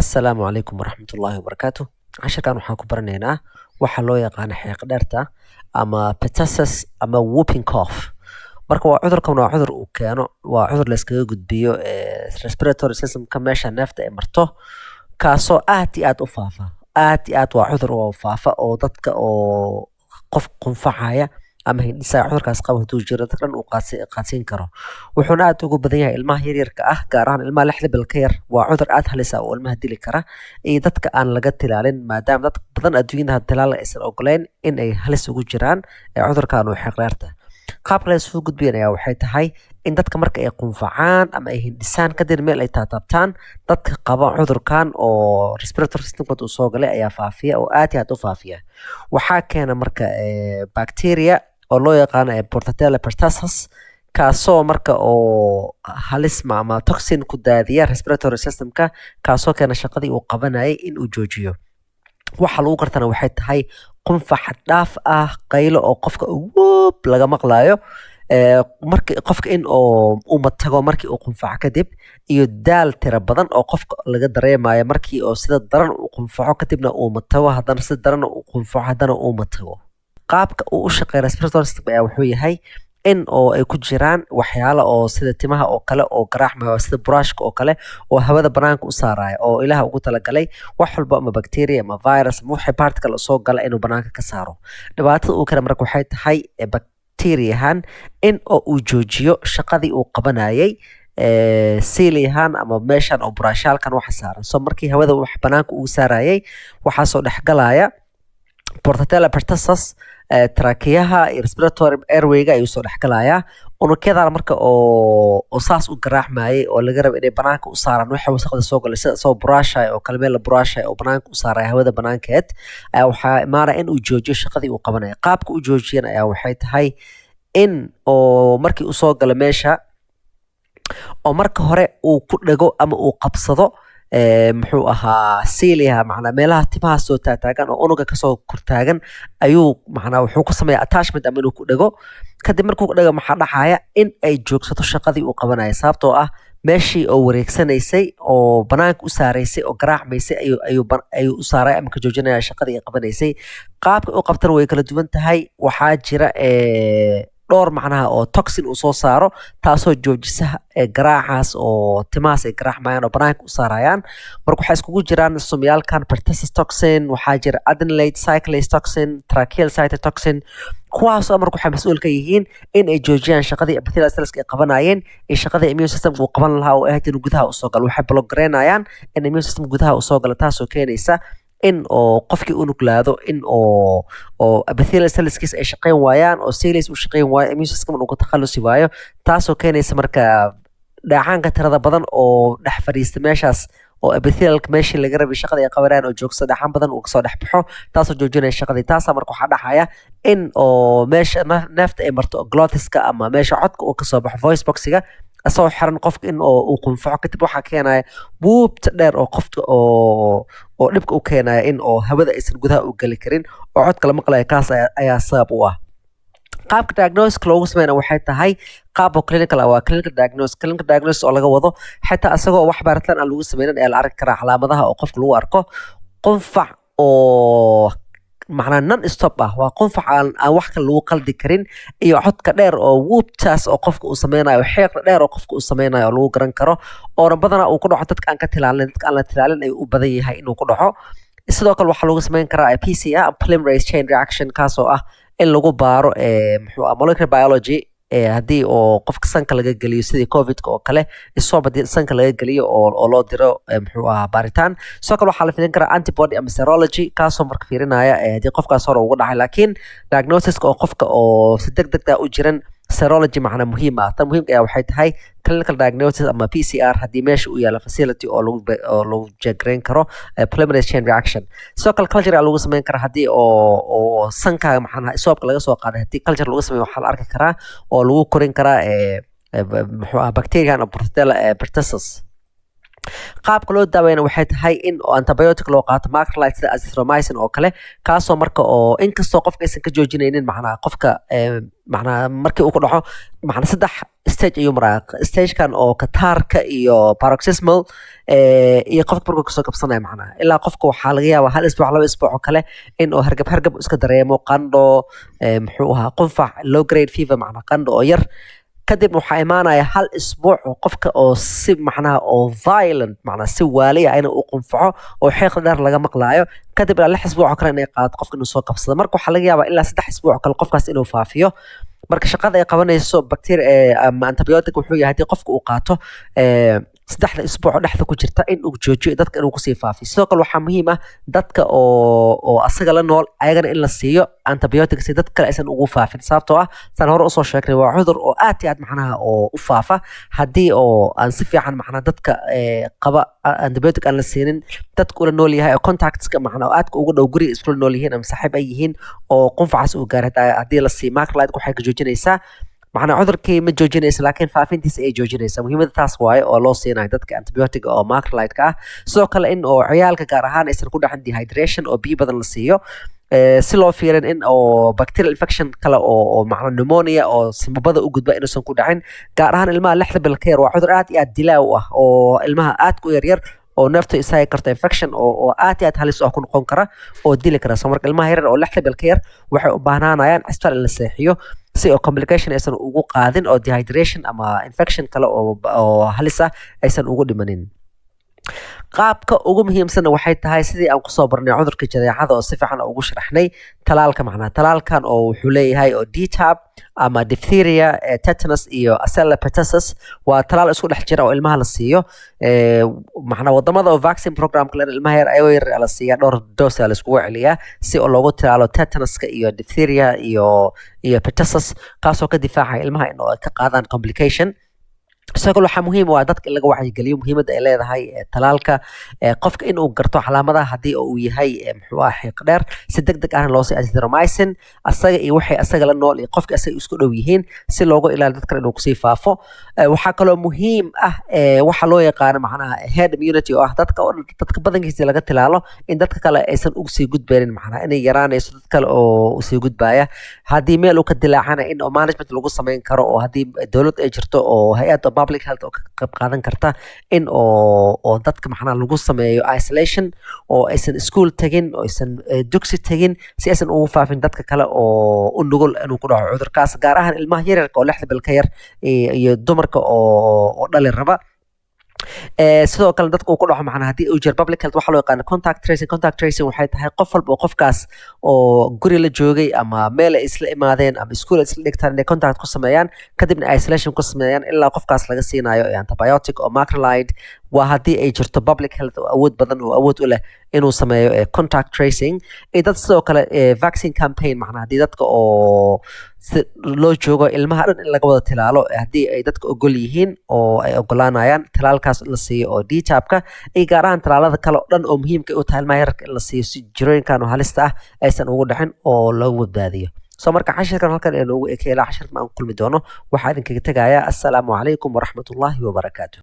Asalaamu calaykum waraxmatullaahi wabarakaatu. Casharkan waxaan ku baranaynaa waxa loo yaqaano xiiq dheerta ama pertussis ama whooping cough. Marka cudurkan waa cudur uu keeno, waa cudur la iskaga gudbiyo respiratory systemka meesha neefta ay marto, kaasoo aad iyo aad u faafa. Aad iyo aad waa cudur oo faafa oo dadka oo qof qunfacaya ama hindhisaa cudurkaas qaba hadduu jiro dad dhan uu qaadsiin karo. Wuxuuna aad ugu badan yahay ilmaha yaryarka ah, gaar ahaan ilmaha 6 bil ka yar. Waa cudur aad halis ah oo ilmaha dili kara iyo dadka aan laga tilaalin, maadaama dad badan adduunyada tilaal aysan ogoleyn in ay halis ugu jiraan cudurkan oo xiiq dheerta. Qaabka la isugu gudbiyana ayaa waxay tahay in dadka marka ay qunfacaan ama ay hindhisaan kadib meel ay taabtaan, dadka qaba cudurkan oo respiratory systemkooda uu soo galay ayaa faafiya oo aad iyo aad u faafiya. Waxaa keena marka bacteria oo loo yaqaano Portella pertussis, kaasoo marka oo halis ama toxin ku daadiya respiratory systemka, kaasoo keena shaqadii uu qabanayay in uu joojiyo. Waxa lagu gartana waxay tahay qunfac xad dhaaf ah, qaylo oo qofka wuup laga maqlayo, markii qofka in uu matago markii uu qunfaco kadib, iyo daal tira badan oo qofka laga dareemayo markii oo sida daran uu qunfaco kadibna uu matago, haddana sida daran uu qunfaco haddana uu matago. Qaabka uu u shaqeeyo respiratory system ayaa wuxuu yahay in oo ay ku jiraan waxyaalo oo sida timaha oo kale oo garaacmayo, sida buraashka oo kale oo hawada banaanka u saaraya, oo ilaah ugu talagalay wax walba ama bacteria ama virus ama wixii particle soo gala inuu banaanka ka saaro. Dhibaatada uu kale marka waxay tahay bacteriahan in uu joojiyo shaqadii uu qabanayay siiliyahan ama meeshan oo buraashaalkan waxa saaran. So markii hawada wax banaanka uu saarayay waxaa soo dhexgalaya Portella pertussis, trakeyaha iyo respiratory airway-ga ayuu soo dhexgalayaa. Unugyada marka oo saas u garaacmayay oo laga rabo inay banaanka u saaraan waxa wasaqda soo galay, sida soo buraashay oo kale, meel la buraashay oo banaanka u saaraya hawada banaankeed, ayaa waxaa imaanaya in uu joojiyo shaqadii uu qabanayay. Qaabka uu joojiyana ayaa waxay tahay in oo markii uu soo galo meesha oo marka hore uu ku dhago ama uu qabsado muxuu ahaa siiliyaha, macnaa meelaha timaha soo taagtaagan oo unuga kasoo kortaagan ayuu macnaa wuxuu ku sameeyaa attachment ama inuu ku dhago. Kadib markuu ku dhago maxaa dhacaya in ay joogsato shaqadii uu qabanayay, sababtoo ah meeshii oo wareegsanaysay oo banaanka u saaraysay oo garaacmaysay ayuu u saaray ama ka joojinaya shaqadii ay qabanaysay. Qaabka uu qabtana way kala duwan tahay. Waxaa jira dhowr macnaha oo toxin uu soo saaro, taasoo joojisa garaacaas oo timahaas ay garaacmayaan oo banaanka u saarayaan. Marka waxaa iskugu jiraan sumyaalkan pertussis toxin, waxaa jira adenylate cyclase toxin, tracheal cytotoxin, kuwaasoo marka waxay mas'uul ka yihiin in ay joojiyaan shaqadii epithelial cellska ay qabanayeen iyo shaqadii immune system uu qaban lahaa oo ahayd inuu gudaha usoo galo. Waxay block gareynayaan in immune system gudaha usoo galo, taasoo keenaysa in oo qofkii u nuglaado in oo epithelial cellskiis ay shaqeyn waayaan oo cells u shaqeyn waayo, immune system uu ku takhalusi waayo, taasoo keenaysa marka dhacaanka tirada badan oo dhex fadhiista meeshaas oo epithelialka meeshii laga rabay shaqada ay qabanayaan oo joogsa dhacaan badan uu kasoo dhex baxo, taasoo joojinaya shaqadii. Taasaa marka waxaa dhacaya in oo meesha neefta ay marto glottiska ama meesha codka uu kasoo baxo voice boxiga asoo xiran qofka in uu qunfaco kadib waxaa keenaya buubta dheer oo qofka oo dhibka u keenaya in oo hawada aysan gudaha u geli karin oo codka la maqlaya. Kaas ayaa sabab u ah. Qaabka diagnosis loogu sameeyana waxay tahay qaab clinical ah, waa clinical diagnosis oo laga wado xitaa asagoo wax baaritaan aan lagu sameynin ayaa la arki karaa calaamadaha oo qofka lagu arko. Qunfac oo macnaa non stop ah, waa qunfac aan wax kale lagu qaldi karin, iyo codka dheer oo whooptaas oo qofka uu sameynayo, xiiqda dheer oo qofka uu sameynayo oo lagu garan karo, oona badanaa uu ku dhaco dadka aan ka tilaalin. Dadka aan la tilaalin ayuu u badan yahay inuu ku dhaco. Sidoo kale waxaa lagu sameyn karaa PCR, polymerase chain reaction, kaasoo ah in lagu baaro muxuu ah molecular biology haddii oo qofka sanka laga geliyo sidii covidka oo kale, iswab haddii sanka laga geliyo oo loo diro muxuu ahaa baaritaan. Sidoo kale waxaa la fiirin karaa antibody ama serology, kaasoo marka fiirinaya haddii qofkaas hore ugu dhacay. Laakiin diagnosiska oo qofka oo si degdeg ah u jiran, serology macna muhiim ah. Tan muhiimka ayaa waxay tahay clinical diagnosis ama PCR haddii meesha uu yaalo facility oo lagu jeegreyn karo polymerase chain reaction. Sidoo kale culture lagu sameyn karaa haddii oo sanka macnaha iswaabka laga soo qaaday, haddii culture lagu sameeyo waxaa la arki karaa oo lagu korin karaa muxuu ah bacteriahan oo Portella pertussis. Qaabka loo daaweyna waxay tahay in antibiotic loo qaato macrolide sida azithromycin oo kale, kaasoo marka oo inkastoo qofka aysan ka joojinaynin macnaha qofka macnaha markii uu ku dhaco macnaha 3 stage ayuu maraa stagekan oo kataarka iyo paroxysmal iyo qofka markuu kasoo kabsanaya macnaha ilaa qofka waxaa laga yaabaa 1 isbuuc 2 isbuuc oo kale in uu hargab iska dareemo qandho muxuu ahaa qunfac low grade fever macnaha qandho oo yar kadib waxaa imaanaya 1 isbuuc oo qofka oo si macnaha oo violent macnaha si waaliya inuu u qunfaco oo xeeq dheer laga maqlaayo kadib ilaa 6 isbuuc oo kale inay qaadato qofka inuu soo kabsado marka waxaa laga yaabaa ilaa 3 isbuuc oo kale qofkaas inuu faafiyo marka shaqada ay qabanayso bacteria ama antibiotic wuxuu yahay hadii qofka uu qaato 3 isbuuc dhexda ku jirta in uu joojiyo dadka inuu ku sii faafiyo sidoo kale waxaa muhiim ah dadka oo asaga la nool ayagana in la siiyo antibiotics si dad kale aysan ugu faafin sababtoo ah san hore usoo sheegnay waa cudur oo aad iyo aad macnaha oo u faafa haddii oo aan si fiican macnaha dadka qaba antibiotic aan la siinin dadka ula nool yahay oo contactska macnaha oo aadka ugu dhow guriga iskula nool yihiin ama saaxiib ay yihiin oo qunfacaas uu gaaray haddii la siiyo macrolide waxay ka joojinaysaa macnaha cudurkii ma joojinaysa laakiin faafintiisa ay joojinaysa muhiimada taas waaye oo loo siinayo dadka antibiotic oo macrolide ka ah sidoo kale in oo ciyaalka gaar ahaan aysan ku dhacin dehydration oo biyo badan la siiyo si loo fiirin in oo bacterial infection kale oo macna pneumonia oo sambabada u gudba inuusan ku dhacin gaar ahaan ilmaha 6 bil ka yar waa cudur aad iyo aad dilaa u ah oo ilmaha aad ku yar oo neefta isaga karta infection oo aad iyo aad halis ah ku noqon kara oo dili kara soo marka ilmaha yar oo 6 bil ka yar waxay u baahnanayaan isbitaal in la seexiyo si oo complication aysan ugu qaadin oo dehydration ama infection kale oo halis ah aysan ugu dhimanin qaabka ugu muhiimsan waxay tahay sidii aan kusoo barnay cudurka jadeecada oo si fiican ugu sharaxnay talaalka macnaha talaalkan oo wuxuu leeyahay oo DTaP ama diphtheria tetanus iyo Asella pertussis waa talaal isku dhex jira oo ilmaha la siiyo macnaha wadamada oo vaccine programka la ilmaha yar la siiya dhowr dose la isku celiyaa si oo loogu talaalo tetanuska iyo diphtheria iyo pertussis kaasoo ka difaacaya ilmaha in ay ka qaadaan complication sidoo kale waxaa muhiim ah dadka in laga wacyigeliyo muhiimadda ay leedahay talaalka qofka in uu garto calaamadaha haddii uu yahay muxuu ah xiiq dheer si degdeg ah loo sii azithromycin asaga iyo waxay asaga la nool iyo qofka asaga isku dhow yihiin si looga ilaaliyo dadka inuu kusii faafo waxaa kaloo muhiim ah waxa loo yaqaan macnaha herd immunity oo ah dadka badankiisa laga tilaalo in dadka kale aysan ugu sii gudbeenin macnaha inay yaraanayso dad kale oo sii gudbaya haddii meel uu ka dilaacana in management lagu sameyn karo oo haddii dowlad ay jirto oo hay'ad public health oo ka qayb qaadan karta in oo dadka macnaha lagu sameeyo isolation oo aysan school tagin oo aysan dugsi tagin si aysan ugu faafin dadka kale oo u nugul inuu ku dhaco cudurkaas gaar ahaan ilmaha yaryarka oo 6 bil ka yar iyo dumarka oo dhali raba sidoo kale dadka uu ku dhaco macnaha haddii uu jiro public health waxa loo yaqaan contact tracing waxay tahay qof walba oo qofkaas oo guri la joogay ama meel ay isla imaadeen ama iskuul isla dhigtaan inay contact ku sameeyaan kadibna isolation ku sameeyaan ilaa qofkaas laga siinayo antibiotic oo macrolide waa haddii ay jirto public health oo awood badan oo awood u leh inuu sameeyo contact tracing dad sidoo kale vaccine campaign macnaha haddii dadka oo loo joogo ilmaha dhan in laga wada tilaalo haddii ay dadka ogol yihiin oo ay ogolaanayaan talaalkaas in la siiyo oo DTaP-ka iyo gaar ahaan talaalada kale oo dhan oo muhiimka u tahay ilmaha yararka in la siiyo si jirooyinkan oo halista ah aysan ugu dhicin oo loogu badbaadiyo soo marka cashirkan halkan ee noogu ekeela cashirka aan kulmi doono waxaa idinkaga tegayaa assalaamu calaykum waraxmatullaahi wabarakaatuh